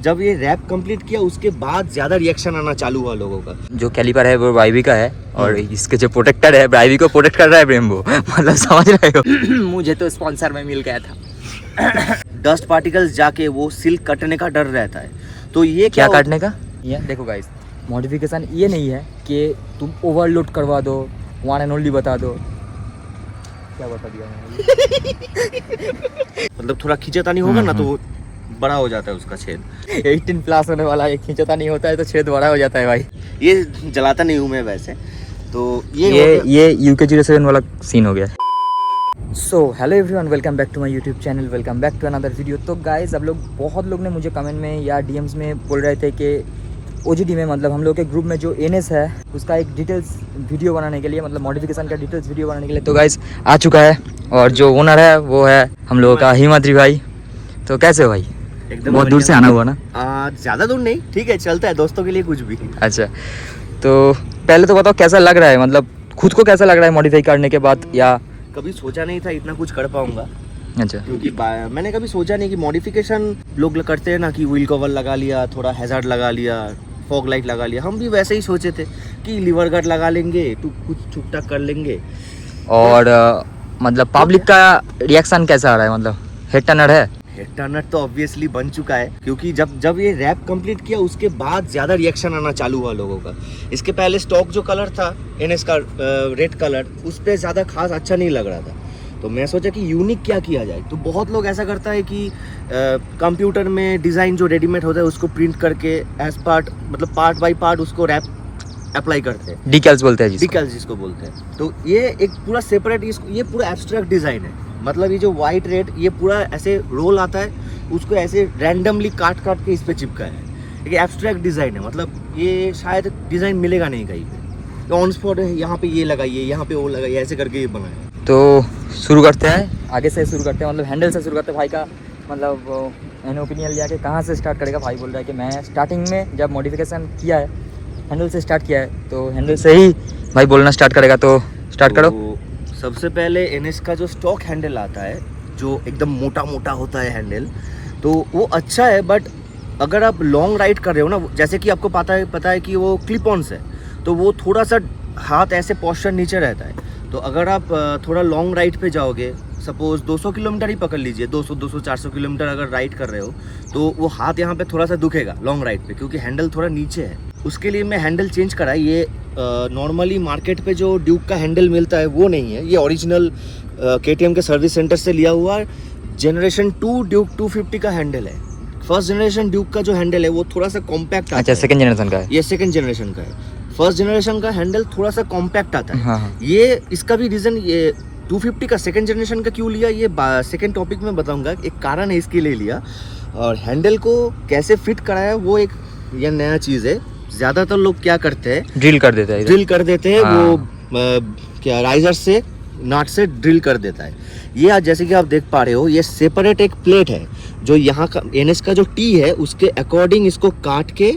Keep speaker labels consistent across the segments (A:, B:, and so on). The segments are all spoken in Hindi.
A: जब ये रैप कंप्लीट किया उसके बाद ज्यादा रिएक्शन आना चालू हुआ लोगों का।
B: जो कैलिपर है वो ब्राइवी का है और इसके जो प्रोटेक्टर है ब्राइवी को प्रोटेक्ट कर रहा है ब्रेम्बो। मतलब समझ रहे हो। मुझे तो स्पॉन्सर में मिल गया था।
A: डस्ट पार्टिकल्स जाके वो सिल्क कटने का डर रहता है। तो ये
B: क्या काटने का? ये देखो गाइस, मॉडिफिकेशन ये नहीं है कि तुम ओवरलोड करवा दो, वन एंड ओनली बता दो। क्या बता दिया मैंने?
A: मतलब थोड़ा खींचतानी होगा ना तो वो बड़ा हो जाता है उसका छेद।
B: 18 प्लस होने वाला है, खींचता नहीं होता है तो छेद बड़ा हो जाता है भाई।
A: ये जलाता नहीं हूँ मैं वैसे। तो
B: ये UK07 वाला सीन हो गया। So hello everyone, welcome back to my YouTube channel, welcome back to another video. तो गाइस, अब लोग बहुत लोग ने मुझे कमेंट में या डीएम्स में बोल रहे थे कि OGD में, मतलब हम लोग के ग्रुप में जो NS है उसका एक डिटेल्स वीडियो बनाने के लिए, मतलब मॉडिफिकेशन का डिटेल्स वीडियो बनाने के लिए तो गाइस आ चुका है। और जो ओनर है वो है हम लोगों का हिमाद्री भाई। तो कैसे हो भाई?
A: एकदम
B: बहुत दूर से आना हुआ ना?
A: ज़्यादा दूर नहीं, ठीक है, चलता है दोस्तों के लिए कुछ भी।
B: अच्छा, तो पहले तो बताओ कैसा लग रहा है, मतलब खुद को कैसा लग रहा है मॉडिफाई करने के बाद? या
A: कभी सोचा नहीं था इतना कुछ कर पाऊंगा।
B: अच्छा,
A: क्योंकि मैंने कभी सोचा नहीं कि मॉडिफिकेशन लोग करते हैं ना, कि व्हील कवर लगा लिया, थोड़ा हैजार्ड लगा लिया, फॉग लाइट लगा लिया। हम भी वैसे ही सोचे थे कि लीवर गार्ड लगा लेंगे, तो कुछ छुक टाक कर लेंगे।
B: और मतलब पब्लिक का रिएक्शन कैसा आ रहा है? मतलब हेड टर्नर है?
A: हेड टर्नर तो ऑब्वियसली बन चुका है, क्योंकि जब ये रैप कंप्लीट किया उसके बाद ज़्यादा रिएक्शन आना चालू हुआ लोगों का। इसके पहले स्टॉक जो कलर था NS का रेड कलर, उस पर ज़्यादा खास अच्छा नहीं लग रहा था। तो मैं सोचा कि यूनिक क्या किया जाए। तो बहुत लोग ऐसा करता है कि कंप्यूटर में डिज़ाइन जो रेडीमेड होता है उसको प्रिंट करके एज पार्ट, मतलब पार्ट बाय पार्ट उसको रैप अप्लाई करते हैं।
B: डिकल्स बोलते हैं जिसको।
A: डिकल्स जिसको बोलते हैं। तो ये एक पूरा सेपरेट, ये पूरा एब्स्ट्रैक्ट डिज़ाइन है। मतलब ये जो वाइट रेड, ये पूरा ऐसे रोल आता है, उसको ऐसे रैंडमली काट के इस पे चिपका है। एक एब्स्ट्रैक्ट डिज़ाइन है, मतलब ये शायद डिज़ाइन मिलेगा नहीं कहीं पे। ऑन स्पॉट है, यहाँ पे ये लगाइए, यहाँ पे वो लगाइए, ऐसे करके ये बना है।
B: तो शुरू करते हैं, आगे से शुरू करते हैं, मतलब हैंडल से शुरू करते हैं। भाई का मतलब मैंने ओपिनियन लिया कि कहाँ से स्टार्ट करेगा। भाई बोल रहा है कि मैं स्टार्टिंग में जब मॉडिफिकेशन किया है हैंडल से स्टार्ट किया है, तो हैंडल से ही भाई बोलना स्टार्ट करेगा। तो स्टार्ट करो।
A: सबसे पहले NS का जो स्टॉक हैंडल आता है, जो एकदम मोटा मोटा होता है हैंडल, तो वो अच्छा है। बट अगर आप लॉन्ग राइड कर रहे हो ना, जैसे कि आपको पता है कि वो क्लिप ऑन्स है, तो वो थोड़ा सा हाथ ऐसे पोस्चर नीचे रहता है। तो अगर आप थोड़ा लॉन्ग राइड पे जाओगे, सपोज 200 किलोमीटर ही पकड़ लीजिए, 200-400 किलोमीटर अगर राइड कर रहे हो, तो वो हाथ यहाँ पे थोड़ा सा दुखेगा लॉन्ग राइड पे, क्योंकि हैंडल थोड़ा नीचे है। उसके लिए मैं हैंडल चेंज करा। ये नॉर्मली मार्केट पे जो ड्यूक का हैंडल मिलता है वो नहीं है, ये ओरिजिनल KTM के सर्विस सेंटर से लिया हुआ जनरेशन 2 ड्यूक 250 का हैंडल है। फर्स्ट जनरेशन ड्यूक का जो हैंडल है वो थोड़ा सा कॉम्पैक्ट आता है।
B: अच्छा, सेकंड जनरेशन का है?
A: ये सेकंड जनरेशन का है। फर्स्ट जनरेशन का हैंडल थोड़ा सा कॉम्पैक्ट आता है।
B: हाँ।
A: ये इसका भी रीज़न, ये 250 का सेकंड जनरेशन का क्यों लिया, ये सेकंड टॉपिक में बताऊंगा। एक कारण है इसके लिए लिया। और हैंडल को कैसे फिट कराया, वो एक ये नया चीज़ है। ज़्यादातर लोग क्या करते हैं, ड्रिल कर देते हैं। वो क्या राइजर से, नट से ड्रिल कर देता है। ये आज जैसे कि आप देख पा रहे हो, ये सेपरेट एक प्लेट है जो यहाँ का NS का जो टी है उसके अकॉर्डिंग इसको काट के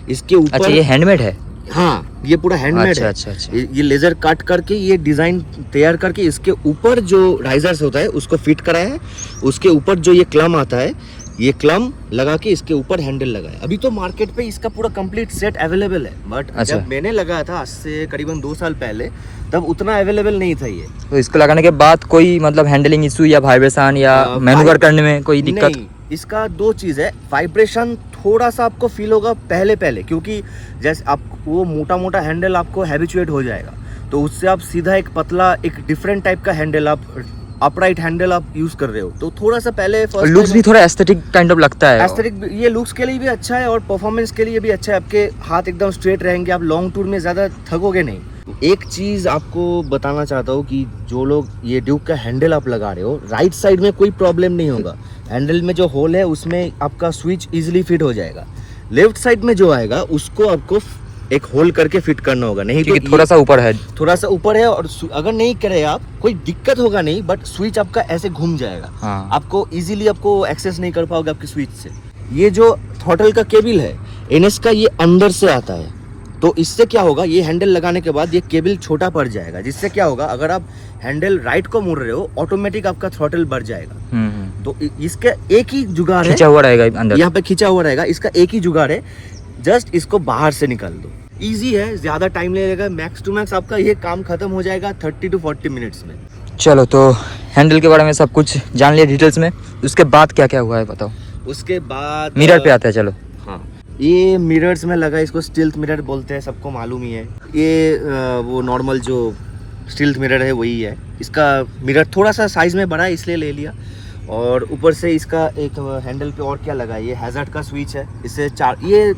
A: इसके ऊपर।
B: अच्छा, ये हैंडमेड है?
A: हाँ, ये पूरा हैंडमेड है।
B: अच्छा।
A: ये लेजर कट करके ये डिजाइन तैयार करके इसके ऊपर जो राइजर्स होता है उसको फिट कराया है। उसके ऊपर जो ये क्लम आता है, ये क्लम लगा के इसके ऊपर हैंडल लगा है। अभी तो मार्केट पे इसका पूरा कंप्लीट सेट अवेलेबल है, बट जब मैंने लगाया था आज से करीबन 2 साल पहले, तब उतना अवेलेबल नहीं था ये।
B: तो इसको लगाने के बाद कोई मतलब हैंडलिंग इशू या वाइब्रेशन या मैन्यूवर करने में कोई दिक्कत?
A: नहीं, इसका 2 चीज़ है। वाइब्रेशन थोड़ा सा आपको फील होगा पहले, क्योंकि जैसे आप वो मोटा मोटा हैंडल आपको हैबिचुएट हो जाएगा, तो उससे आप सीधा एक पतला, एक डिफरेंट टाइप का हैंडल, आप अपराइट हैंडल आप यूज कर रहे हो, तो थोड़ा सा पहले
B: लुक्स भी थोड़ा एस्थेटिक काइंड ऑफ लगता है।
A: एस्थेटिक, ये लुक्स के लिए भी अच्छा है और परफॉर्मेंस के लिए भी अच्छा है। आपके हाथ एकदम स्ट्रेट रहेंगे, आप लॉन्ग टूर में ज़्यादा थकोगे नहीं। एक चीज़ आपको बताना चाहता हूँ कि जो लोग ये ड्यूक का हैंडल आप लगा रहे हो, राइट साइड में कोई प्रॉब्लम नहीं होगा। हैंडल में जो होल है उसमें आपका स्विच इजीली फिट हो जाएगा। लेफ्ट साइड में जो आएगा उसको आपको एक होल करके फिट करना होगा, नहीं तो
B: थोड़ा सा ऊपर है। और
A: अगर नहीं करे आप, कोई दिक्कत होगा नहीं, बट स्विच आपका ऐसे घूम जाएगा।
B: हाँ।
A: आपको इजीली आपको एक्सेस नहीं कर पाओगे आपके स्विच से। ये जो थ्रॉटल का केबल है NS का, ये अंदर से आता है। तो इससे क्या होगा, ये हैंडल लगाने के बाद ये केबल छोटा पड़ जाएगा, जिससे क्या होगा, अगर आप हैंडल राइट को मुड़ रहे हो, ऑटोमेटिक आपका थ्रॉटल बढ़ जाएगा। तो इसका एक ही जुगाड़ है,
B: खींचा हुआ रहेगा अंदर।
A: यहाँ पे खींचा हुआ रहेगा, इसका एक ही जुगाड़ है, जस्ट इसको बाहर से निकाल दो। इजी है, ज़्यादा टाइम लगेगा, मैक्स टू मैक्स आपका ये काम खत्म हो जाएगा 30 to 40 मिनट्स में।
B: चलो, तो हैंडल के बारे में सब कुछ जान लिया डिटेल्स में। उसके बाद क्या क्या हुआ है बताओ।
A: उसके बाद
B: मिरर पे आते हैं, चलो।
A: हाँ, ये मिरर्स में लगा, इसको स्टिल्थ मिरर बोलते हैं, सबको मालूम ही है। ये वो नॉर्मल जो स्टिल्थ मिरर है वही है। इसका मिरर थोड़ा सा साइज में बड़ा है इसलिए ले लिया। और ऊपर से इसका एक हैंडल पे और क्या लगा है, ये हैज़ार्ड का स्विच है। इससे चार, ये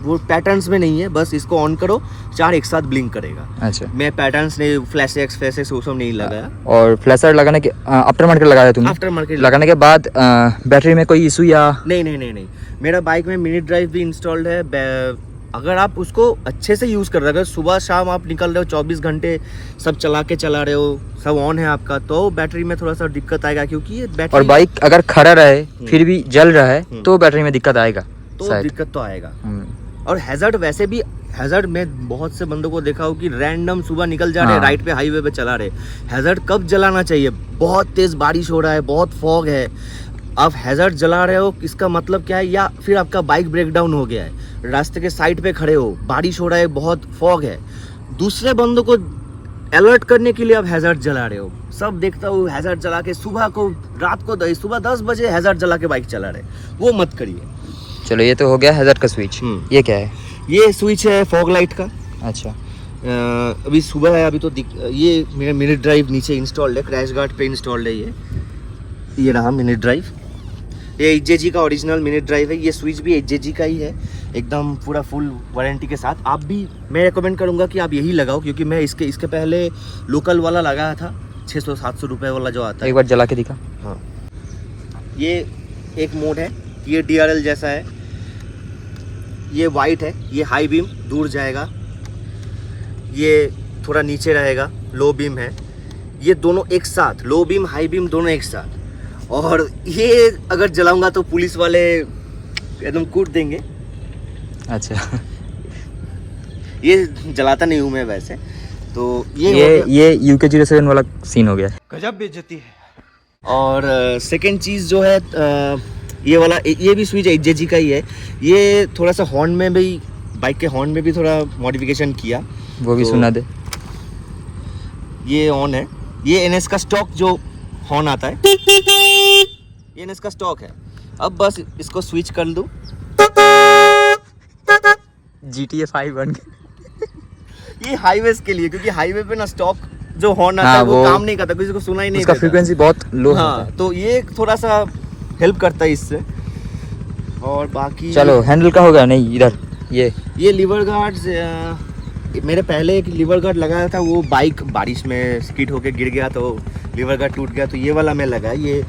A: वो पैटर्न्स में नहीं है, बस इसको ऑन करो 4 एक साथ ब्लिंक करेगा।
B: अच्छा,
A: मैं पैटर्न्स नहीं, फ्लैशेस वो सब नहीं लगाया।
B: और फ्लैशर लगाने के आफ्टर मार्केट लगाया तुमने?
A: आफ्टर मार्केट
B: लगाने के बाद बैटरी में कोई इशू या?
A: नहीं, मेरा बाइक में मिनी ड्राइव भी इंस्टॉल्ड है। अगर आप उसको अच्छे से यूज़ कर रहे हो, अगर सुबह शाम आप निकल रहे हो 24 घंटे सब चला रहे हो, सब ऑन है आपका, तो बैटरी में थोड़ा सा दिक्कत आएगा, क्योंकि ये बैटरी
B: और बाइक अगर खड़ा रहे फिर भी जल रहा है तो बैटरी में दिक्कत आएगा,
A: तो दिक्कत तो आएगा। और हैज़ार्ड वैसे भी, हैज़ार्ड में बहुत से बंदों को देखा हो कि रैंडम सुबह निकल जा रहे हैं, राइट पे हाईवे पे चला रहे। हैज़ार्ड कब जलाना चाहिए? बहुत तेज़ बारिश हो रहा है, बहुत फॉग है, आप हैज़ार्ड जला रहे हो, इसका मतलब क्या है? या फिर आपका बाइक ब्रेक डाउन हो गया है, रास्ते के साइड पे खड़े हो, बारिश हो रहा है, बहुत फॉग है, दूसरे बंदों को अलर्ट करने के लिए आप हैज़ार्ड जला रहे हो। सब देखता हूँ हैज़ार्ड जला के सुबह को, रात को सुबह 10 बजे हैज़ार्ड जला के बाइक चला रहे, वो मत करिए।
B: चलो, ये तो हो गया हैज़ार्ड का स्विच। ये क्या है?
A: ये स्विच है फॉग लाइट का।
B: अच्छा,
A: अभी सुबह है, अभी तो ये मेरा मिनी ड्राइव नीचे इंस्टॉल्ड है, क्रैश गार्ड पे इंस्टॉल्ड है। ये रहा मिनी ड्राइव, ये HJG का ओरिजिनल मिनी ड्राइव है। ये स्विच भी HJG का ही है, एकदम पूरा फुल वारंटी के साथ। आप भी, मैं रेकमेंड करूँगा कि आप यही लगाओ, क्योंकि मैं इसके पहले लोकल वाला लगाया था, 600-700 रुपये वाला जो आता है।
B: एक बार जला के दिखा।
A: हाँ, ये एक मोड है, ये DRL जैसा है, ये वाइट है, ये हाई बीम दूर जाएगा, ये थोड़ा नीचे रहेगा, लो बीम है। ये दोनों एक साथ, लो बीम हाई बीम दोनों एक साथ। और ये अगर जलाऊंगा तो पुलिस वाले एकदम कूट देंगे।
B: अच्छा,
A: ये जलाता नहीं हूँ मैं वैसे तो।
B: ये UK07 वाला सीन हो गया।
A: गजब बेइज्जती है। और सेकंड चीज़ जो है, ये वाला, ये भी स्विच HJG का ही है। ये थोड़ा सा हॉर्न में भी, बाइक के हॉर्न में भी थोड़ा मॉडिफिकेशन किया,
B: वो भी सुना दे।
A: ये ऑन है, ये NS का स्टॉक जो हॉर्न आता है, ये NS का स्टॉक है। अब बस इसको स्विच कर दूं,
B: GTA 5 बन गया।
A: ये हाईवेज के लिए, क्योंकि हाईवे पे ना स्टॉक जो हॉर्न आता है वो काम नहीं करता, किसी को सुना ही नहीं
B: उसका
A: देता,
B: फ्रीक्वेंसी बहुत लो
A: हाँ,
B: होता है।
A: तो ये थोड़ा सा हेल्प करता है इससे। और बाकी
B: चलो, हैंडल का हो गया। नहीं, इधर ये
A: लीवर गार्ड्स, मेरे पहले एक लीवर गार्ड लगाया था, वो बाइक बारिश में स्किड होके गिर गया तो लीवर गार्ड टूट गया, तो ये वाला मैं लगाया। ये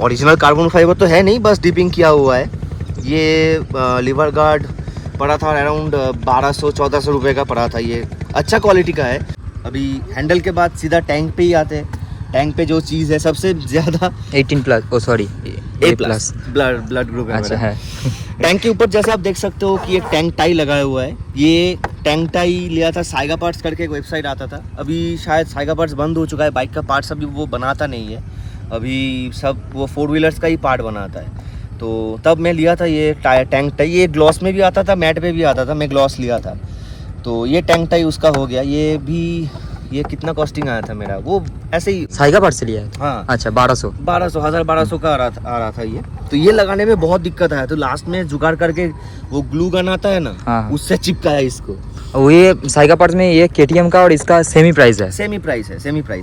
A: ओरिजिनल कार्बन फाइबर तो है नहीं, बस डिपिंग किया हुआ है। ये लीवर गार्ड पड़ा था अराउंड 1200-1400 रुपये का पड़ा था। ये अच्छा क्वालिटी का है। अभी हैंडल के बाद सीधा टैंक पे ही आते हैं। टैंक पे जो चीज़ है सबसे ज़्यादा
B: 18+, सॉरी A+
A: ब्लड ग्रुप है।
B: अच्छा है।
A: टैंक के ऊपर जैसे आप देख सकते हो कि एक टैंक टाई लगाया हुआ है। ये टैंक टाई लिया था साइगा पार्ट्स करके, एक वेबसाइट आता था। अभी शायद साइगा पार्ट्स बंद हो चुका है, बाइक का पार्ट्स अभी वो बनाता नहीं है, अभी सब वो 4 व्हीलर्स का ही पार्ट बनाता है। तो तब मैं लिया था ये टैंक टाई। ये ग्लॉस में भी आता था, मैट पे भी आता था, मैं ग्लॉस लिया था। तो ये टैंक टाई उसका हो गया। ये भी, ये कितना कॉस्टिंग आया था मेरा, वो ऐसे ही
B: साइगा पार्ट से लिया है।
A: हाँ,
B: अच्छा, 1200
A: का आ रहा था ये। तो ये लगाने में बहुत दिक्कत आया, तो लास्ट में जुगाड़ करके वो ग्लू गन आता है ना,
B: हाँ,
A: उससे चिपकाया इसको।
B: वो ये साइगा पार्ट्स में ये KTM का और इसका सेमी प्राइस है।
A: सेमी प्राइस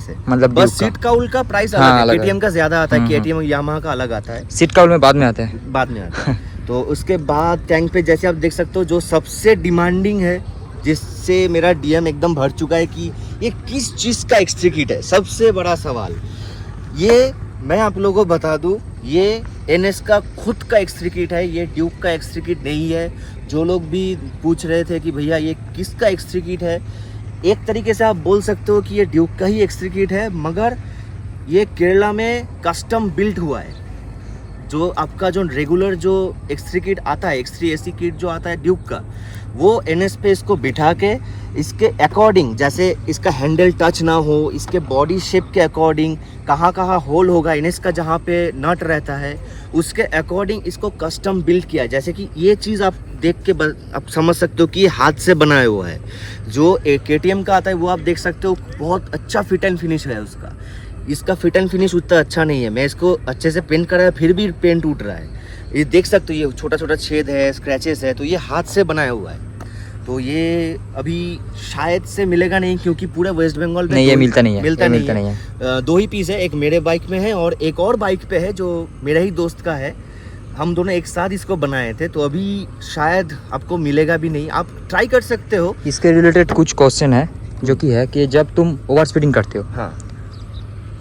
A: है
B: मतलब
A: बस सीट काउल का प्राइस अलग
B: हाँ,
A: है। KTM का ज्यादा आता है, KTM यामाहा का अलग आता है।
B: सीट काउल में बाद में आता है।
A: बाद में आता है। तो उसके बाद टैंक पे जैसे आप देख सकते हो, जो सबसे डिमांडिंग है, जिससे मेरा DM एकदम भर चुका है कि ये किस चीज़ का एक्स्ट्रा किट है, सबसे बड़ा सवाल ये मैं आप लोगों को बता दूं, ये NS का खुद का एक्स्ट्रा किट है, ये ड्यूक का एक्स्ट्रा किट नहीं है। जो लोग भी पूछ रहे थे कि भैया ये किसका एक्स्ट्रा किट है, एक तरीके से आप बोल सकते हो कि ये ड्यूक का ही एक्स्ट्रा किट है, मगर ये केरला में कस्टम बिल्ट हुआ है। जो आपका जो रेगुलर जो एक्स्ट्रा किट आता है, एक्स्ट्रा AC किट जो आता है ड्यूक का, वो NS पे इसको बिठा के इसके अकॉर्डिंग, जैसे इसका हैंडल टच ना हो, इसके बॉडी शेप के अकॉर्डिंग कहाँ कहाँ होल होगा NS का, जहाँ पे नट रहता है उसके अकॉर्डिंग इसको कस्टम बिल्ड किया है। जैसे कि ये चीज़ आप देख के आप समझ सकते हो कि ये हाथ से बनाया हुआ है। जो KTM का आता है वो आप देख सकते हो, बहुत अच्छा फिट एंड फिनिश है उसका। इसका फिट एंड फिनिश उतना अच्छा नहीं है। मैं इसको अच्छे से पेंट कराया फिर भी पेंट टूट रहा है। ये देख सकते हो, ये छोटा छोटा छेद है, स्क्रैचेस है, तो ये हाथ से बनाया हुआ है। तो ये अभी शायद से मिलेगा नहीं, क्योंकि पूरा वेस्ट बंगाल में
B: नहीं, ये मिलता नहीं है,
A: मिलता
B: ये
A: नहीं
B: मिलता
A: है।
B: नहीं है।
A: 2 ही पीस है, एक मेरे बाइक में है और एक और बाइक पे है जो मेरे ही दोस्त का है। हम दोनों एक साथ इसको बनाए थे, तो अभी शायद आपको मिलेगा भी नहीं। आप ट्राई कर सकते हो।
B: इसके रिलेटेड कुछ क्वेश्चन है जो कि है कि जब तुम ओवर स्पीडिंग करते हो,
A: हाँ,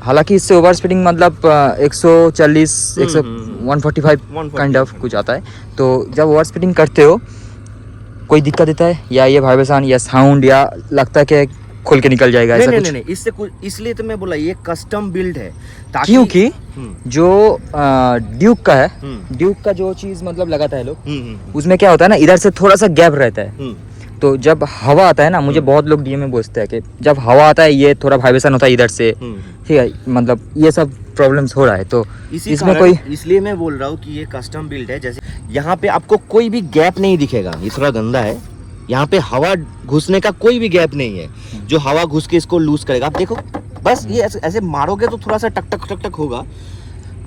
B: हालांकि इससे ओवर स्पीडिंग मतलब 140 145 काइंड ऑफ कुछ आता है। तो जब ओवर स्पीडिंग करते हो कोई दिक्कत देता है, या ये वाइब्रेशन या साउंड, या लगता है कि खोल के निकल जाएगा, ऐसा कुछ?
A: नहीं, इससे कुछ, इसलिए तो मैं बोला ये कस्टम बिल्ड है, ताकि
B: क्योंकि
A: हम्म,
B: जो ड्यूक का है,
A: हम्म,
B: ड्यूक का जो चीज़ मतलब लगाता है लोग,
A: हम्म,
B: उसमें क्या होता है ना, इधर से थोड़ा सा गैप रहता है।
A: हम्म,
B: तो जब हवा आता है ना, मुझे बहुत लोग DM में पूछते हैं कि जब हवा आता है ये थोड़ा वाइब्रेशन होता है इधर से,
A: हम्म।
B: ठीक है, मतलब ये सब प्रॉब्लम्स हो रहा है। तो
A: इसी
B: इसमें
A: कारण,
B: कोई,
A: इसलिए मैं बोल रहा हूँ कि ये कस्टम बिल्ड है। जैसे यहाँ पे आपको कोई भी गैप नहीं दिखेगा, ये थोड़ा गंदा है। यहाँ पे हवा घुसने का कोई भी गैप नहीं है जो हवा घुस के इसको लूज करेगा। आप देखो, बस ये ऐसे मारोगे तो थोड़ा सा टक टक टक टक होगा,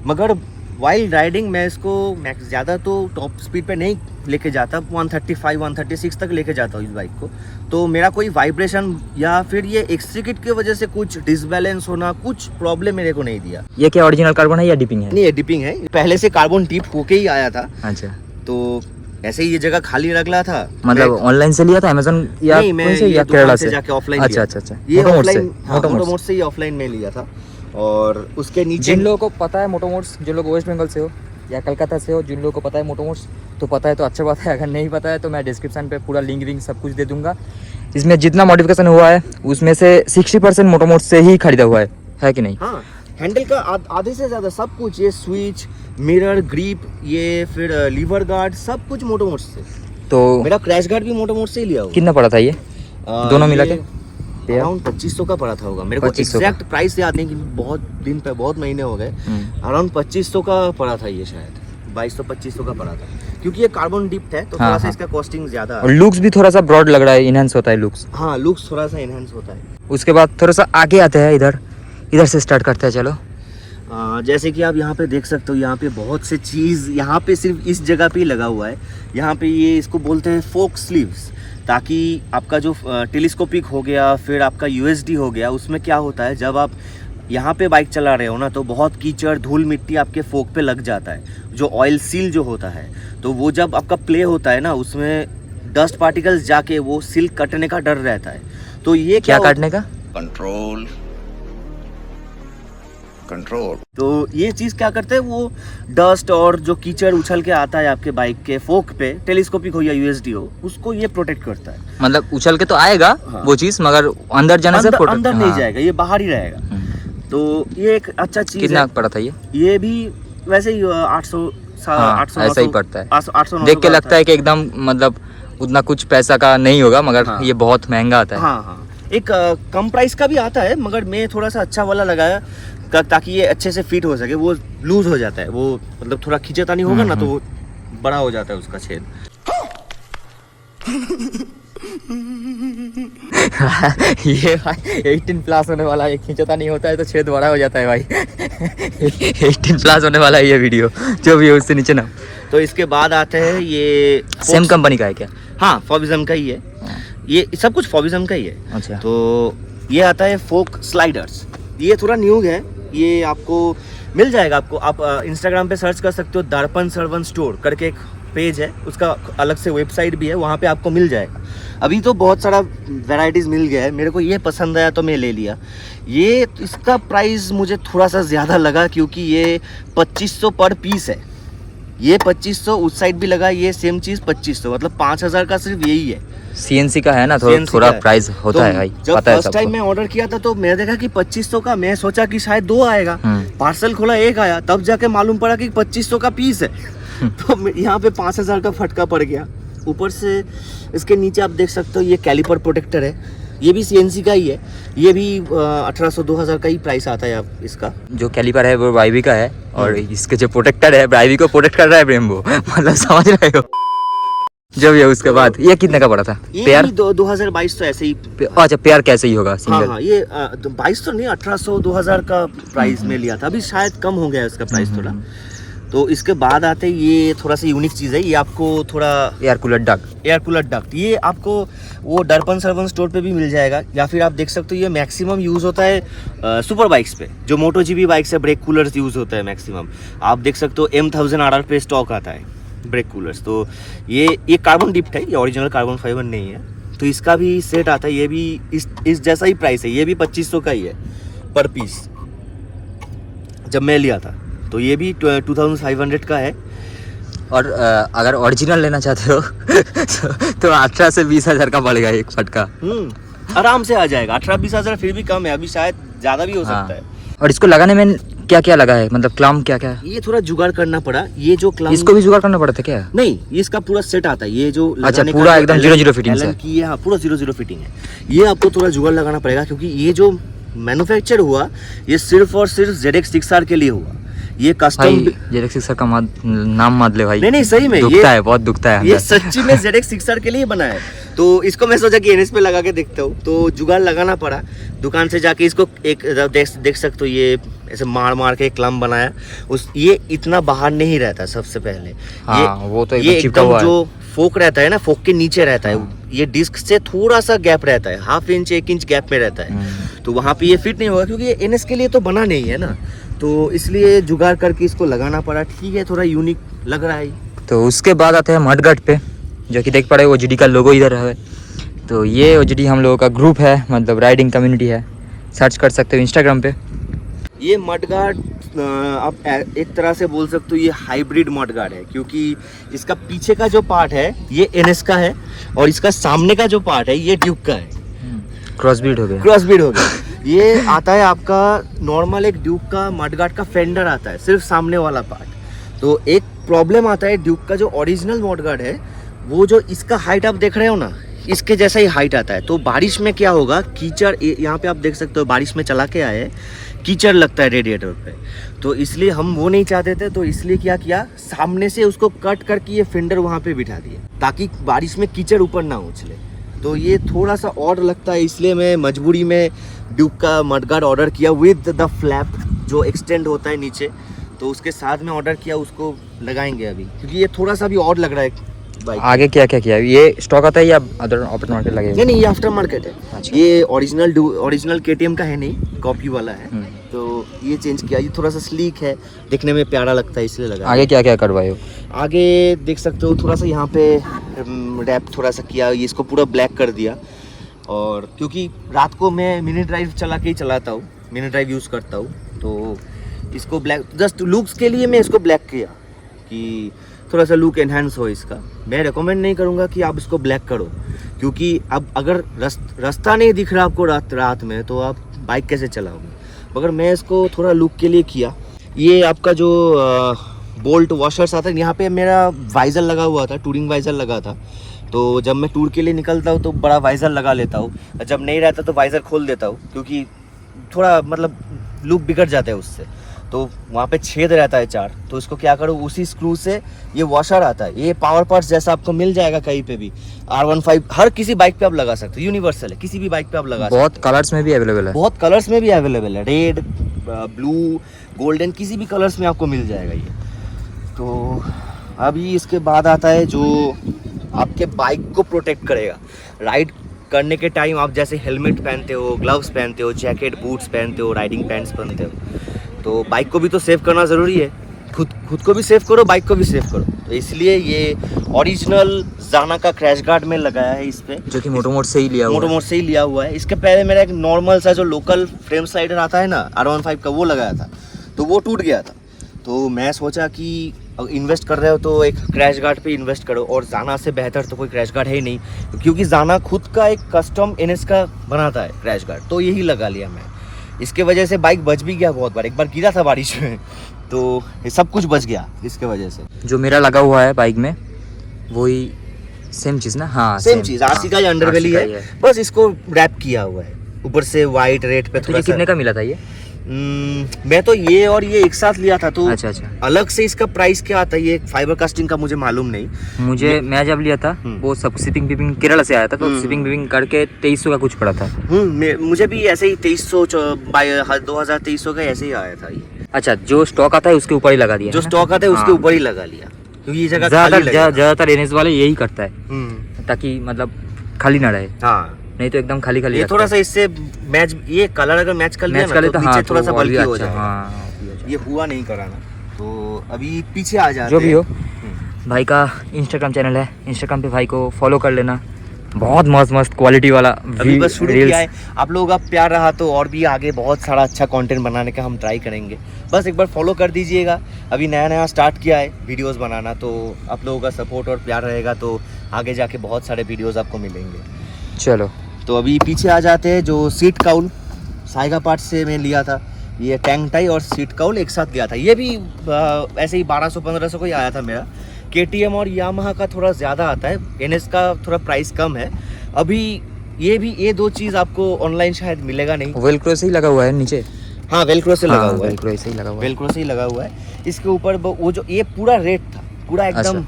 A: मगर वाइल राइडिंग मैं इसको मैक्स ज़्यादा तो टॉप स्पीड पे नहीं लेके जाता, 135 136 तक लेके जाता हूँ इस बाइक को। तो मेरा कोई वाइब्रेशन या फिर ये एक्सट्रिकेट की वजह से कुछ डिसबैलेंस होना, कुछ प्रॉब्लम मेरे को नहीं दिया।
B: ये क्या ओरिजिनल कार्बन है या डिपिंग है?
A: नहीं, ये डिपिंग है, पहले से कार्बन टिप होके ही आया था।
B: अच्छा,
A: तो ऐसे ही ये जगह खाली रख रहा था।
B: मतलब ऑनलाइन से लिया था, अमेज़न या
A: नहीं, मैं
B: कौन से,
A: ये
B: या
A: दुकान
B: केरला
A: से
B: से?
A: जाके ऑफलाइन
B: अच्छा
A: लिया।
B: अच्छा अच्छा,
A: ये
B: मोटोमोड से,
A: ऑफलाइन, हाँ,
B: मोटोमोड
A: मोटोमोड से ही ऑफलाइन में लिया था। और उसके नीचे
B: जिन लोगों को पता है मोटोमोड्स, जो लोग वेस्ट बंगाल से हो या कलकत्ता से हो, जिन लोगों को पता है मोटोमोड्स, तो पता है तो अच्छा बात है। अगर नहीं पता है तो मैं डिस्क्रिप्शन पे पूरा लिंक सब कुछ दे दूंगा। इसमें जितना मॉडिफिकेशन हुआ है उसमें से 60% मोटोमोड्स से ही खरीदा हुआ है कि नहीं?
A: हाँ, हैंडल का आधे से ज्यादा सब कुछ, ये स्विच, मिरर, ग्रिप, ये फिर लीवर गार्ड, सब कुछ मोटोमोड से।
B: तो
A: मेरा क्रैश गार्ड भी मोटोमोड से ही लिया हुआ।
B: कितना पड़ा था ये दोनों मिला के?
A: अराउंड 2500 का पड़ा था होगा। मेरे को
B: 2500 का।
A: एग्जैक्ट प्राइस याद नहीं, क्योंकि बहुत दिन पे, बहुत महीने हो गए। अराउंड 2500 का पड़ा था ये, शायद 2200-2500 का पड़ा था, क्योंकि ये कार्बन डिप्ट है तो
B: हाँ,
A: थोड़ा सा
B: हाँ।
A: इसका कॉस्टिंग ज्यादा
B: और
A: है।
B: लुक्स भी थोड़ा सा ब्रॉड लग रहा है, इनहेंस होता है लुक्स।
A: हाँ, लुक्स थोड़ा सा इनहेंस होता है।
B: उसके बाद थोड़ा सा आगे आते हैं, इधर से स्टार्ट करते हैं, चलो।
A: जैसे कि आप यहाँ पे देख सकते हो, यहाँ पे बहुत से चीज़, यहाँ पे सिर्फ इस जगह पे ही लगा हुआ है। यहाँ पे ये इसको बोलते हैं फोक स्लीव्स, ताकि आपका जो टेलीस्कोपिक हो गया, फिर आपका USD हो गया, उसमें क्या होता है, जब आप यहाँ पे बाइक चला रहे हो ना, तो बहुत कीचड़, धूल मिट्टी आपके फोक पे लग जाता है। जो ऑयल सील जो होता है, तो वो जब आपका प्ले होता है ना, उसमें डस्ट पार्टिकल्स जाके वो सील कटने का डर रहता है। तो ये
B: क्या काटने का?
C: कंट्रोल।
A: तो ये चीज़ क्या करते हैं, वो डस्ट और जो कीचड़ उछल के आता है आपके बाइक के फोक पे, टेलीस्कोपिक हो या USD हो, उसको ये प्रोटेक्ट करता है।
B: मतलब उछल के तो आएगा
A: हाँ।
B: वो चीज, मगर अंदर जाने से
A: अंदर नहीं
B: हाँ।
A: जाएगा, ये बाहर ही रहेगा। तो ये एक अच्छा चीज़
B: कितना
A: है।
B: पड़ा था
A: ये भी वैसे ही 800
B: हाँ,
A: 800
B: ऐसा ही पड़ता है।
A: 800
B: देख के लगता है कि एकदम मतलब उतना कुछ पैसा का नहीं होगा, मगर
A: हाँ।
B: ये बहुत महंगा आता है।
A: हाँ हाँ, एक कम प्राइस का भी आता है, मगर मैं थोड़ा सा अच्छा वाला लगाया ताकि ये अच्छे से फिट हो सके। वो लूज हो जाता है, वो मतलब थोड़ा खींचतानी होगा ना, तो वो बड़ा हो जाता है उसका छेद।
B: ये भाई 18 प्लस होने वाला है, खींचता नहीं होता है तो छेद बड़ा हो जाता है भाई। 18 प्लस होने वाला है ये वीडियो, जो भी है उससे नीचे ना।
A: तो इसके बाद आते हैं ये
B: सेम कंपनी का है क्या?
A: हाँ, फॉबिज्म का ही है। ये सब कुछ फॉबिज्म का ही है।
B: अच्छा।
A: तो ये आता है फोक स्लाइडर्स। ये थोड़ा न्यू है, ये आपको मिल जाएगा। आपको आप इंस्टाग्राम पे सर्च कर सकते हो, दर्पण सर्वन स्टोर करके एक पेज है, उसका अलग से वेबसाइट भी है, वहाँ पे आपको मिल जाएगा। अभी तो बहुत सारा वैरायटीज़ मिल गया है, मेरे को ये पसंद आया तो मैं ले लिया। ये इसका प्राइस मुझे थोड़ा सा ज़्यादा लगा, क्योंकि ये 2500 पर पीस है। ये 2500, उस साइड भी लगा ये सेम चीज़ 2500, मतलब 5000 का सिर्फ यही है।
B: CNC का है ना,
A: CNC
B: थोड़ा
A: का है।
B: प्राइस होता
A: तो
B: है भाई,
A: जब
B: पता है
A: फर्स्ट टाइम
B: सबको।
A: मैं ऑर्डर किया था तो मैं देखा कि 2500 का, मैं सोचा कि शायद 2 आएगा। पार्सल खोला, 1 आया, तब जाके मालूम पड़ा कि 2500 का पीस है। तो यहाँ पे 5000 का फटका पड़ गया। ऊपर से इसके नीचे आप देख सकते हो ये कैलिपर प्रोटेक्टर है, ये भी CNC का ही है, ये भी 1800-2000 का ही प्राइस आता है आप इसका।
B: जो कैलिपर है वो वाईवी का है और इसके जो प्रोटेक्टर है वाईवी को प्रोटेक्ट कर रहा है ब्रेम्बो, मतलब समझ रहे हो। जब ये उसके बाद ये कितने का पड़ा था
A: ये
B: पेयर?
A: 2022 तो ऐसे ही।
B: अच्छा पेयर कैसे ही होगा सिंगल?
A: हाँ ये 22 तो नहीं, 1800-2000 का प्राइस में लिया था, अभी शायद कम हो गया है उसका प्राइस थोड़ा। तो इसके बाद आते ये थोड़ा सा यूनिक चीज़ है, ये आपको थोड़ा
B: एयर कूलर डक्ट,
A: ये आपको वो दर्पण सर्पण स्टोर पे भी मिल जाएगा, या फिर आप देख सकते हो ये मैक्सिमम यूज़ होता है सुपर बाइक्स पे, जो मोटो जीबी बाइक्स है ब्रेक कूलर्स यूज़ होता है मैक्सिमम। आप देख सकते हो M1000 RR पे स्टॉक आता है ब्रेक कूलर्स। तो ये कार्बन डिप्ट है, ये ओरिजिनल कार्बन फाइबर नहीं है। तो इसका भी सेट आता है, ये भी इस जैसा ही प्राइस है, ये भी 2500 का ही है पर पीस जब मैं लिया था। तो ये भी 2500 का है।
B: और अगर ओरिजिनल लेना चाहते हो तो 18 से 20 हज़ार का पड़ेगा एक फटका।
A: आराम से आ जाएगा, 18-20 हज़ार फिर भी कम है, अभी शायद ज़्यादा भी हो सकता है।
B: और इसको लगाने में क्या क्या लगा है, मतलब क्लम क्या क्या?
A: ये थोड़ा जुगाड़ करना पड़ा, ये जो क्लम
B: इसको भी जुगाड़ करना पड़ा था क्या?
A: नहीं, ये इसका पूरा सेट आता है, ये जो
B: अच्छा पूरा एकदम 0-0 फिटिंग है
A: की है। हाँ पूरा 0-0 फिटिंग है। ये आपको थोड़ा जुगाड़ लगाना पड़ेगा, क्योंकि ये जो मैन्युफैक्चर हुआ ये सिर्फ और सिर्फ ZX6R के लिए हुआ। ये कस्टम
B: ZX6R का नाम मत ले भाई।
A: नहीं सही में
B: दुखता है, बहुत दुखता है।
A: ये सच्ची में ZX6R के लिए बना है। तो इसको मैं सोचा कि NS पे लगा के देखता हूँ, तो जुगाड़ लगाना पड़ा दुकान से जाके। इसको एक देख सकते हो, ये ऐसे मार के क्लम बनाया। ये इतना बाहर नहीं रहता सबसे पहले।
B: हाँ, वो तो
A: ये
B: चिपका हुआ है।
A: जो फोक रहता है ना, फोक के नीचे रहता है। ये डिस्क से थोड़ा सा गैप रहता है, 1/2 इंच 1 इंच गैप में रहता है। तो वहाँ पे ये फिट नहीं होगा, क्योंकि ये NS के लिए तो बना नहीं है ना, तो इसलिए जुगाड़ करके इसको लगाना पड़ा। ठीक है, थोड़ा यूनिक लग रहा है।
B: तो उसके बाद आते हैं मडगार्ड पे, जो कि देख पा रहे हो OGD का लोगो इधर है। तो ये OGD हम लोगों का ग्रुप है, मतलब राइडिंग कम्युनिटी है, सर्च कर सकते हो इंस्टाग्राम पे।
A: ये मडगार्ड आप एक तरह से बोल सकते हो ये हाइब्रिड मडगार्ड है, क्योंकि इसका पीछे का जो पार्ट है ये NS का है और इसका सामने का जो पार्ट है ये ड्यूक का है।
B: क्रॉसब्रीड हो गया।
A: ये आता है आपका नॉर्मल एक ड्यूक का मडगार्ड का फेंडर आता है, सिर्फ सामने वाला पार्ट। तो एक प्रॉब्लम आता है ड्यूक का जो ओरिजिनल मडगार्ड है, वो जो इसका हाइट आप देख रहे हो ना, इसके जैसा ही हाइट आता है। तो बारिश में क्या होगा, कीचड़, यहाँ पे आप देख सकते हो बारिश में चला के आए, कीचड़ लगता है रेडिएटर पे। तो इसलिए हम वो नहीं चाहते थे, तो इसलिए क्या किया, सामने से उसको कट करके ये फेंडर वहाँ पे बिठा दिए, ताकि बारिश में कीचड़ ऊपर ना उछले। तो ये थोड़ा सा ऑड लगता है, इसलिए मैं मजबूरी में ड्यूक का मडगार्ड ऑर्डर किया विद द फ्लैप जो एक्सटेंड होता है नीचे। तो उसके साथ में ऑर्डर किया, उसको लगाएंगे अभी, क्योंकि ये थोड़ा सा भी ऑड लग रहा है बाइक।
B: आगे क्या क्या किया, ये स्टॉक आता है या अदर आफ्टर मार्केट लगेगा?
A: नहीं, ये आफ्टर मार्केट है।
B: अच्छा।
A: ये ओरिजिनल KTM का है नहीं, कॉपी वाला है। तो ये चेंज किया, ये थोड़ा सा स्लीक है, दिखने में प्यारा लगता है, इसलिए लगा।
B: आगे क्या क्या करवाए हो?
A: आगे देख सकते हो थोड़ा सा यहाँ पे रैप थोड़ा सा किया, ये इसको पूरा ब्लैक कर दिया। और क्योंकि रात को मैं मिनी ड्राइव चला के ही चलाता हूँ, मिनी ड्राइव यूज़ करता हूँ, तो इसको ब्लैक जस्ट लुक्स के लिए मैं इसको ब्लैक किया कि थोड़ा सा लुक एनहांस हो इसका। मैं रेकमेंड नहीं करूँगा कि आप इसको ब्लैक करो, क्योंकि अब अगर रास्ता नहीं दिख रहा आपको रात में, तो आप बाइक कैसे चलाओगे। मगर मैं इसको थोड़ा लुक के लिए किया। ये आपका जो बोल्ट वॉशर्स आता है, यहाँ पे मेरा वाइज़र लगा हुआ था, टूरिंग वाइज़र लगा था। तो जब मैं टूर के लिए निकलता हूँ तो बड़ा वाइज़र लगा लेता हूँ, जब नहीं रहता तो वाइज़र खोल देता हूँ, क्योंकि थोड़ा मतलब लुक बिगड़ जाता है उससे। तो वहाँ पे छेद रहता है 4, तो इसको क्या करो, उसी स्क्रू से ये वॉशर आता है, ये पावर पार्ट्स जैसा आपको मिल जाएगा कहीं पे भी। R15 हर किसी बाइक पे आप लगा सकते हो, यूनिवर्सल है, किसी भी बाइक पे आप लगा सकते हो।
B: बहुत कलर्स में भी अवेलेबल है,
A: बहुत कलर्स में भी अवेलेबल है, रेड, ब्लू, गोल्डन, किसी भी कलर्स में आपको मिल जाएगा ये। तो अभी इसके बाद आता है जो आपके बाइक को प्रोटेक्ट करेगा। राइड करने के टाइम आप जैसे हेलमेट पहनते हो, ग्लव्स पहनते हो, जैकेट बूट्स पहनते हो, राइडिंग पैंट्स पहनते हो, तो बाइक को भी तो सेव करना ज़रूरी है। खुद को भी सेव करो, बाइक को भी सेव करो। तो इसलिए ये ओरिजिनल जाना का क्रैश गार्ड में लगाया है इस पे,
B: जो कि मोटोमोट से ही लिया हुआ है।
A: इसके पहले मेरा एक नॉर्मल सा जो लोकल फ्रेम स्लाइडर आता है ना R15 का, वो लगाया था, तो वो टूट गया था। तो मैं सोचा कि इन्वेस्ट कर रहे हो तो एक क्रैश गार्ड पे इन्वेस्ट करो, और जाना से बेहतर तो कोई क्रैश गार्ड है ही नहीं, क्योंकि जाना खुद का एक कस्टम NS का बनाता है क्रैश गार्ड, तो यही लगा लिया मैं। इसके वजह से बाइक बच भी गया बहुत बार, एक बार गिरा था बारिश में, तो ये सब कुछ बच गया इसके वजह से।
B: जो मेरा लगा हुआ है बाइक में वही सेम चीज ना, हाँ
A: सेम चीज, आरसी का ही अंडरबेली
B: RC का ही
A: है, बस इसको रैप किया हुआ है ऊपर से वाइट रेड पे
B: तो
A: थोड़ा
B: ये कितने का मिला था ये?
A: मैं तो ये और ये एक साथ लिया था, तो
B: अच्छा
A: अलग से इसका प्राइस क्या आता है ये फाइबर कास्टिंग का मुझे मालूम नहीं।
B: मैं जब लिया था वो सब शिपिंग विपिंग केरला से आया था, तो शिपिंग विपिंग करके 2300 का कुछ पड़ा था।
A: मुझे भी ऐसे ही 2023 का ऐसे ही आया था ये।
B: अच्छा, जो स्टॉक आता है उसके ऊपर ही लगा दिया,
A: जो स्टॉक आता है उसके ऊपर ही लगा लिया, क्योंकि ये जगह
B: ज्यादातर एनएस वाले यही करता है, ताकि मतलब खाली ना रहे।
A: हाँ,
B: नहीं तो एकदम खाली खाली
A: ये थोड़ा सा इससे मैच, ये कलर अगर मैच कर लिया ना तो पीछे थोड़ा सा बल्कि हो जाएगा। ये हुआ नहीं कराना, तो अभी पीछे आ जाते
B: जो भी हो। भाई का इंस्टाग्राम चैनल है, इंस्टाग्राम पे भाई को फॉलो कर लेना, बहुत मस्त मस्त क्वालिटी वाला
A: अभी बस शुरू किया है। आप लोगों का प्यार रहा तो और भी आगे बहुत सारा अच्छा कंटेंट बनाने का हम ट्राई करेंगे, बस एक बार फॉलो कर दीजिएगा। अभी नया नया स्टार्ट किया है वीडियोस बनाना, तो आप लोगों का सपोर्ट और प्यार रहेगा तो आगे जाके बहुत सारे वीडियोस आपको मिलेंगे।
B: चलो, तो
A: अभी पीछे आ जाते हैं। जो सीट काउल साइगा पार्ट से मैं लिया था, ये टैंक टाई और सीट काउल एक साथ लिया था, ये भी ऐसे ही 1200-1500 को ही आया था मेरा। KTM और यामाहा का थोड़ा ज़्यादा आता है, NS का थोड़ा प्राइस कम है। अभी ये दो चीज़ आपको ऑनलाइन शायद मिलेगा नहीं।
B: वेलक्रो से ही लगा हुआ है नीचे,
A: हाँ वेलक्रो से लगा हुआ है,
B: वेलक्रो से ही लगा हुआ है,
A: वेलक्रो से ही लगा हुआ है। इसके ऊपर वो जो ये पूरा रेड था, पूरा एकदम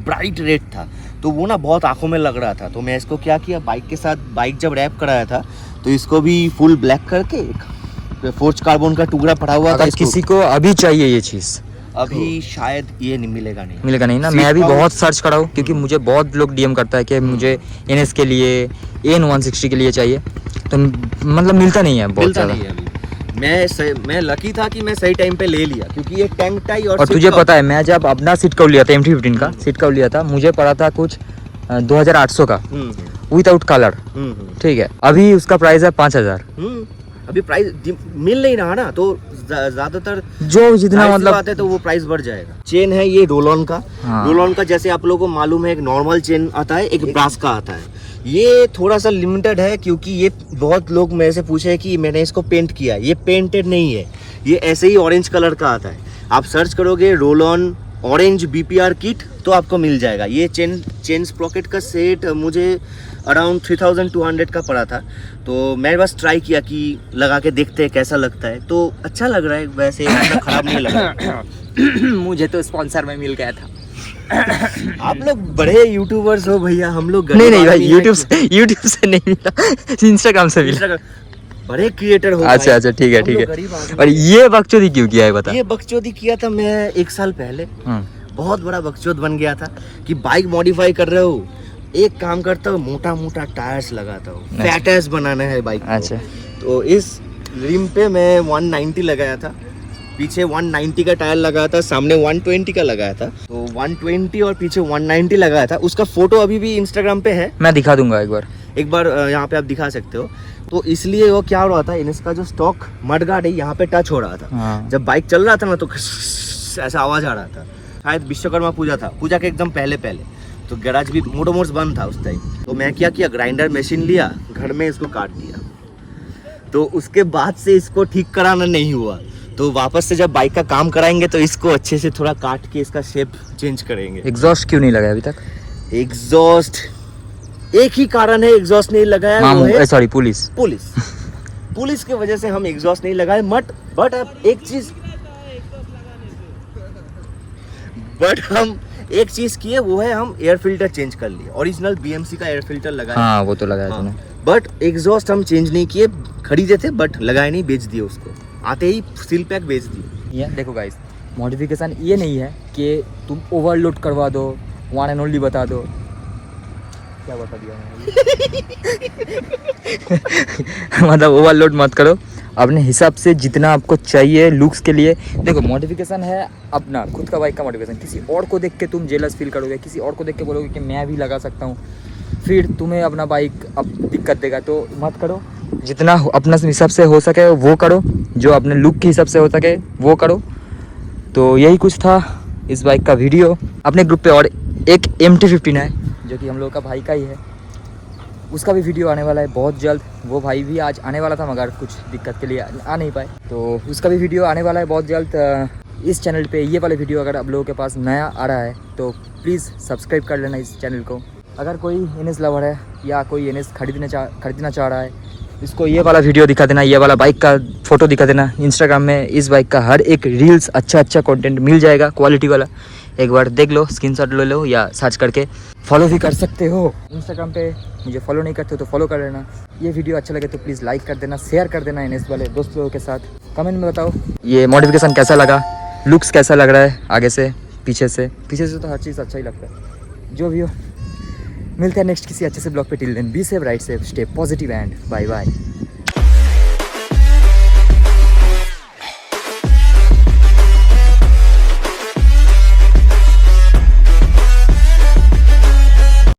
A: ब्राइट रेड था, तो वो ना बहुत आंखों में लग रहा था। तो मैं इसको क्या किया, बाइक के साथ, बाइक जब रैप कराया था तो इसको भी फुल ब्लैक करके फोर्ज कार्बन का टुकड़ा पड़ा हुआ था।
B: किसी को अभी चाहिए ये चीज़,
A: अभी शायद ये नहीं मिलेगा
B: नहीं ना। मैं भी बहुत सर्च करा हूँ, क्योंकि मुझे बहुत लोग DM करता है कि मुझे NS के लिए, AN160 के लिए चाहिए, तो मतलब मिलता नहीं है बहुत ज़्यादा।
A: मैं लकी था कि मैं सही टाइम पे ले लिया, क्योंकि ये टैंक टाई और
B: तुझे पता है, मैं जब अपना सीट काउल लिया था MT-15 का सीट काउल लिया था, मुझे पड़ा था कुछ 2800 का विदाउट कलर, ठीक है। अभी उसका प्राइस है 5000।
A: अभी प्राइस मिल नहीं रहा ना, तो ज्यादातर
B: जो जितना मतलब
A: आते तो वो प्राइस बढ़ जाएगा। चेन है ये रोल-ऑन का, रोल-ऑन का जैसे आप लोगों को मालूम है, एक नॉर्मल चेन आता है, एक ब्रास का आता है। ये थोड़ा सा लिमिटेड है, क्योंकि ये बहुत लोग मेरे से पूछे कि मैंने इसको पेंट किया, ये पेंटेड नहीं है, ये ऐसे ही ऑरेंज कलर का आता है। आप सर्च करोगे रोल-ऑन ऑरेंज BPR किट तो आपको मिल जाएगा। ये चेन स्प्रॉकेट का सेट मुझे अराउंड 3200 का पड़ा था, तो मैं बस ट्राई किया कि लगा के देखते हैं कैसा लगता है, तो अच्छा लग रहा है, वैसे खराब नहीं लग रहा।
B: मुझे तो स्पॉन्सर में मिल गया था।
A: आप लोग बड़े यूट्यूबर्स हो भैया, हम लोग
B: नहीं भाई, यूट्यूब से नहीं मिला, इंस्टाग्राम से मिला।
A: बड़े क्रिएटर हो।
B: अच्छा ठीक है। और ये बकचोदी क्यों किया है बता?
A: ये बकचोदी किया था मैं 1 साल पहले, बहुत बड़ा बकचोद बन गया था कि बाइक मॉडिफाई कर रहे हो, एक काम करता हूँ, मोटा मोटा टायर्स लगाता हूँ, फैट एस बनाना है बाइक को। अच्छा, तो इस रिम पे मैं 190 लगाया था, पीछे 190 का टायर लगाया था, सामने 120 का लगाया था, तो 120 और पीछे 190 लगाया था। उसका फोटो अभी भी इंस्टाग्राम पे है,
B: मैं दिखा दूंगा एक बार
A: यहाँ पे आप दिखा सकते हो। तो इसलिए वो क्या हो रहा था, इसका जो स्टॉक मडगार्ड है यहाँ पे टच हो रहा था। जब बाइक चल रहा था ना तो ऐसा आवाज आ रहा था। शायद विश्वकर्मा पूजा था, पूजा के एकदम पहले, तो गैराज भी मोटोमोट्स बंद था उस टाइम। तो मैं क्या किया, ग्राइंडर मशीन लिया, घर में इसको काट दिया। तो उसके बाद से इसको ठीक कराना नहीं हुआ, तो वापस से जब बाइक का काम कराएंगे तो इसको अच्छे से थोड़ा काट के इसका शेप चेंज करेंगे।
B: एग्जॉस्ट क्यों नहीं लगाया अभी तक?
A: एग्जॉस्ट एक ही कारण है, एग्जॉस्ट नहीं लगाया,
B: सॉरी पुलिस
A: की वजह से हम एग्जॉस्ट नहीं लगाए। बट अब हम एक चीज किए, वो है हम एयर फिल्टर चेंज कर लिए। ओरिजिनल BMC का एयर फिल्टर लगाया,
B: हाँ वो तो लगाया तूने।
A: बट एग्जॉस्ट हम चेंज नहीं किए, खरीदे थे बट लगाए नहीं, बेच दिए उसको, आते ही सील पैक बेच दिए।
B: ये देखो गाइस, मॉडिफिकेशन ये नहीं है कि तुम ओवरलोड करवा दो, वन एंड ओनली बता दो। क्या बता दिया मतलब ओवरलोड मत करो, अपने हिसाब से जितना आपको चाहिए लुक्स के लिए। देखो मॉडिफिकेशन है अपना खुद का बाइक का मॉडिफिकेशन, किसी और को देख के तुम जेलस फील करोगे, किसी और को देख के बोलोगे कि मैं भी लगा सकता हूँ, फिर तुम्हें अपना बाइक अब दिक्कत देगा। तो मत करो, जितना अपना हिसाब से हो सके वो करो, जो अपने लुक के हिसाब से हो सके वो करो। तो यही कुछ था इस बाइक का वीडियो। अपने ग्रुप पे और एक MT-15 है जो कि हम लोग का भाई का ही है, उसका भी वीडियो आने वाला है बहुत जल्द। वो भाई भी आज आने वाला था मगर कुछ दिक्कत के लिए आ नहीं पाए, तो उसका भी वीडियो आने वाला है बहुत जल्द इस चैनल पे। ये वाला वीडियो अगर आप लोगों के पास नया आ रहा है तो प्लीज़ सब्सक्राइब कर लेना इस चैनल को। अगर कोई NS लवर है या कोई NS खरीदना चाह रहा है, इसको ये वाला वीडियो दिखा देना, ये वाला बाइक का फ़ोटो दिखा देना। इंस्टाग्राम में इस बाइक का हर एक रील्स अच्छा कंटेंट मिल जाएगा, क्वालिटी वाला। एक बार देख लो, स्क्रीनशॉट ले लो या सर्च करके फॉलो भी कर सकते हो। इंस्टाग्राम पे मुझे फॉलो नहीं करते हो तो फॉलो कर लेना। ये वीडियो अच्छा लगे तो प्लीज़ लाइक कर देना, शेयर कर देना NS वाले दोस्त लोगों के साथ। कमेंट में बताओ ये मॉडिफिकेशन कैसा लगा, लुक्स कैसा लग रहा है, आगे से पीछे से तो हर चीज़ अच्छा ही लगता है। जो भी हो, मिलते हैं नेक्स्ट किसी अच्छे से ब्लॉग पे। Till then be safe, right safe, stay positive and bye bye.